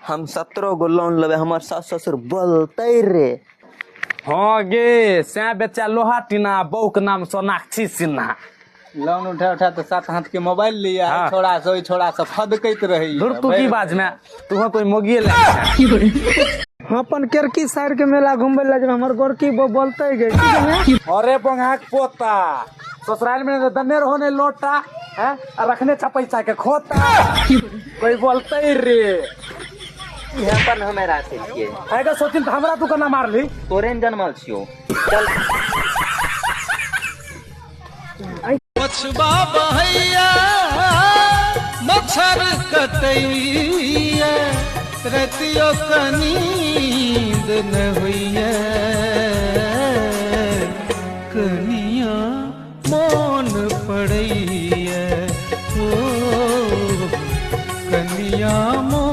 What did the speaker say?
हम 17 गो लोन लेवे, हमार सास ससुर बोलते रे। हाँ गे से बेचा लोहा टीना बहू के नाम सोनाक्षी सिन्हा। लोन उठा उठा तो 7 हाथ के मोबाइल लिया। हाँ। छोड़ा सा फदकैत रही। दूर तू की बाज में तू कोई मोगिए ले। अपन केरकी साइड के मेला घूमबे ला जब हमर गोरकी बोलते गए। अरे बंगा पोता ससुराल में दनेर होने लोटा है रखने छा पैसा के खोता कोई बोलते रे। यहाँ पर हमें राशि के अगर सोचिन तो हमरा तू करना मार ली तोरे न जन्मल छियो। चल मछबा बहैया मच्छर कटैया रतियो कनी